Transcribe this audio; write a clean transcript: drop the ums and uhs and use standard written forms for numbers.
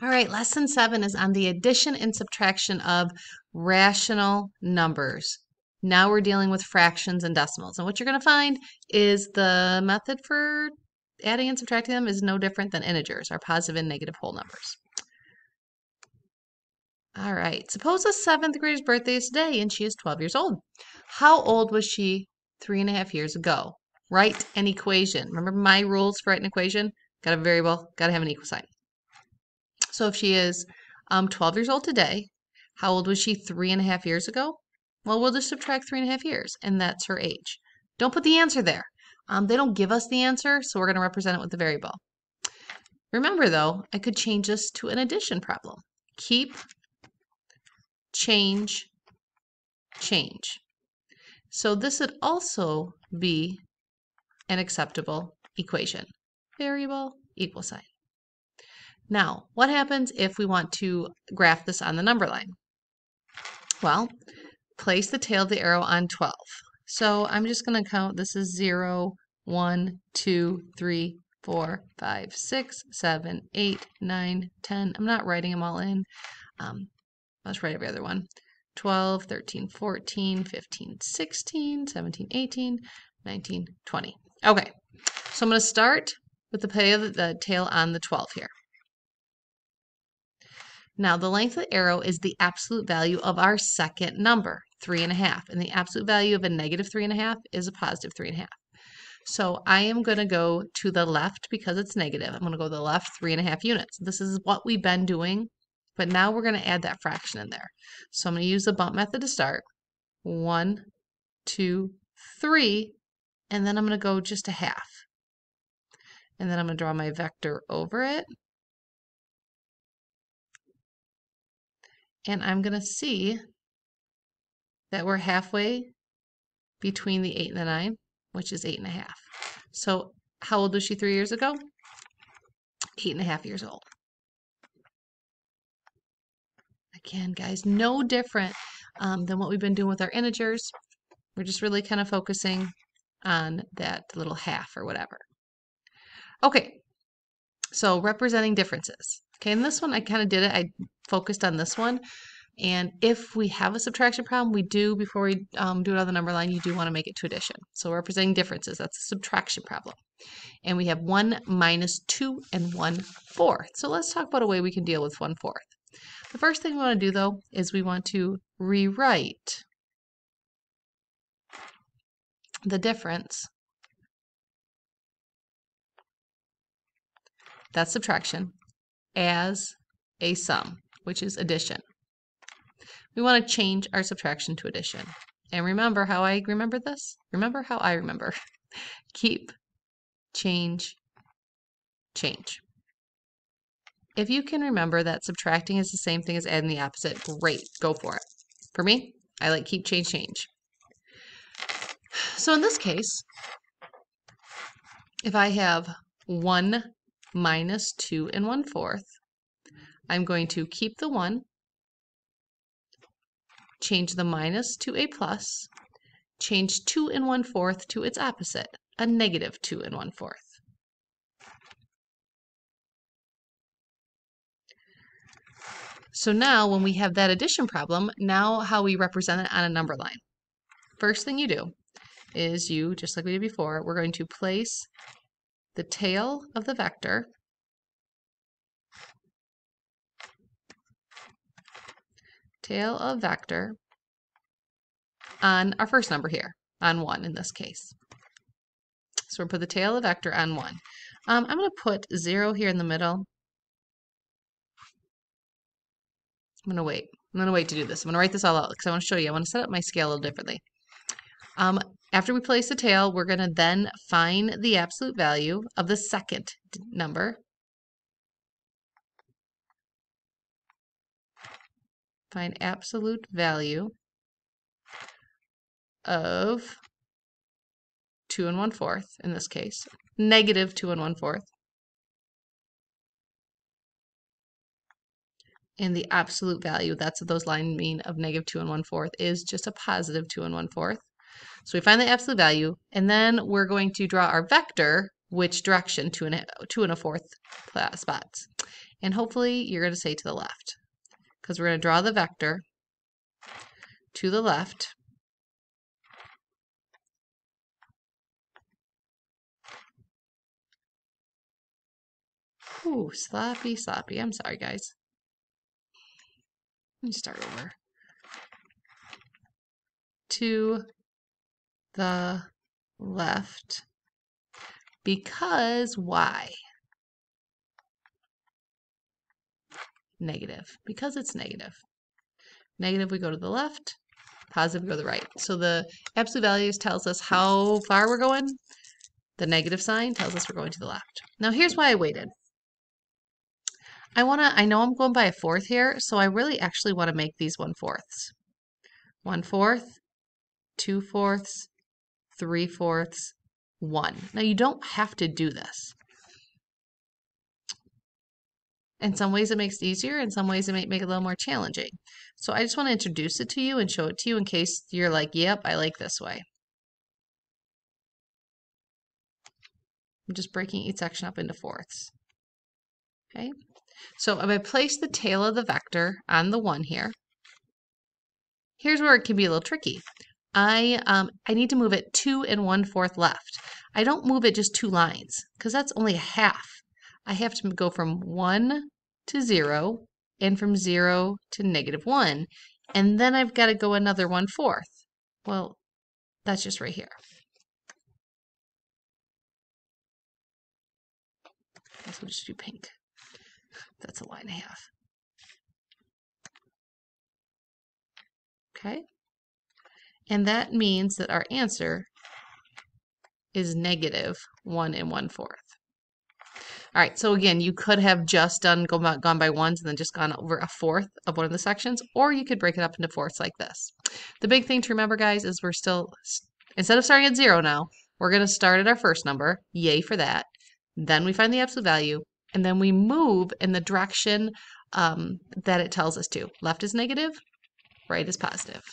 All right, lesson 7 is on the addition and subtraction of rational numbers. Now we're dealing with fractions and decimals. And what you're going to find is the method for adding and subtracting them is no different than integers, our positive and negative whole numbers. All right, suppose a 7th grader's birthday is today and she is 12 years old. How old was she 3.5 years ago? Write an equation. Remember my rules for writing an equation? Got a variable, got to have an equal sign. So if she is 12 years old today, how old was she 3.5 years ago? Well, we'll just subtract 3.5 years, and that's her age. Don't put the answer there. They don't give us the answer, so we're going to represent it with the variable. Remember, though, I could change this to an addition problem. Keep, change, change. So this would also be an acceptable equation. Variable, equal sign. Now, what happens if we want to graph this on the number line? Well, place the tail of the arrow on 12. So I'm just going to count. This is 0, 1, 2, 3, 4, 5, 6, 7, 8, 9, 10. I'm not writing them all in. Let's write every other one. 12, 13, 14, 15, 16, 17, 18, 19, 20. Okay, so I'm going to start with the tail on the 12 here. Now, the length of the arrow is the absolute value of our second number, 3.5. And the absolute value of a negative 3.5 is a positive 3.5. So I am going to go to the left because it's negative. I'm going to go to the left 3.5 units. This is what we've been doing, but now we're going to add that fraction in there. So I'm going to use the bump method to start. 1, 2, 3, and then I'm going to go just a half. And then I'm going to draw my vector over it. And I'm going to see that we're halfway between the 8 and the 9, which is 8.5. So how old was she 3 years ago? 8.5 years old. Again, guys, no different than what we've been doing with our integers. We're just really kind of focusing on that little half or whatever. Okay, so representing differences. Okay, in this one, I kind of did it. I focused on this one. And if we have a subtraction problem, we do, before we do it on the number line, you do want to make it to addition. So representing differences, that's a subtraction problem. And we have 1 minus 2 and 1/4. So let's talk about a way we can deal with 1/4. The first thing we want to do, though, is we want to rewrite the difference, that's subtraction, as a sum, which is addition. We want to change our subtraction to addition. And remember how I remember this? Remember how I remember. Keep, change, change. If you can remember that subtracting is the same thing as adding the opposite, great, go for it. For me, I like keep, change, change. So in this case, if I have 1 minus 2 and 1/4, I'm going to keep the 1, change the minus to a plus, change 2 and 1/4 to its opposite, a negative 2 and 1/4. So now when we have that addition problem, now how we represent it on a number line. First thing you do is you, just like we did before, we're going to place the tail of the vector on our first number here, on 1 in this case. So we'll put the tail of the vector on 1. I'm going to put 0 here in the middle. I'm going to wait. I'm going to wait to do this. I'm going to write this all out because I want to show you. I want to set up my scale a little differently. After we place the tail, we're going to then find the absolute value of the second number. Find absolute value of 2 and 1/4 in this case, negative 2 and 1/4. And the absolute value, that's what those lines mean, of negative 2 and 1/4 is just a positive 2 and 1/4. So we find the absolute value, and then we're going to draw our vector, which direction, 2 and 1/4 spots. And hopefully you're going to say to the left, because we're going to draw the vector to the left. Ooh, sloppy, sloppy. I'm sorry, guys. Let me start over. To the left. Because why? Negative. Because it's negative. Negative, we go to the left. Positive, we go to the right. So the absolute values tells us how far we're going. The negative sign tells us we're going to the left. Now here's why I waited. I know I'm going by a fourth here, so I really actually want to make these 1/4. 1/4, 2/4, 3/4, 1. Now you don't have to do this. In some ways it makes it easier, in some ways it might make it a little more challenging. So I just want to introduce it to you and show it to you in case you're like, yep, I like this way. I'm just breaking each section up into fourths. Okay, so if I place the tail of the vector on the 1 here, here's where it can be a little tricky. I need to move it 2 1/4 left. I don't move it just 2 lines because that's only a half. I have to go from 1 to 0 and from 0 to -1, and then I've got to go another 1/4. Well, that's just right here. I guess we'll just do pink. That's a line and a half. Okay? And that means that our answer is -1 1/4. All right, so again, you could have just gone by ones and then just gone over a fourth of one of the sections, or you could break it up into fourths like this. The big thing to remember, guys, is we're still, instead of starting at 0 now, we're going to start at our first number. Yay for that. Then we find the absolute value, and then we move in the direction that it tells us to. Left is negative, right is positive.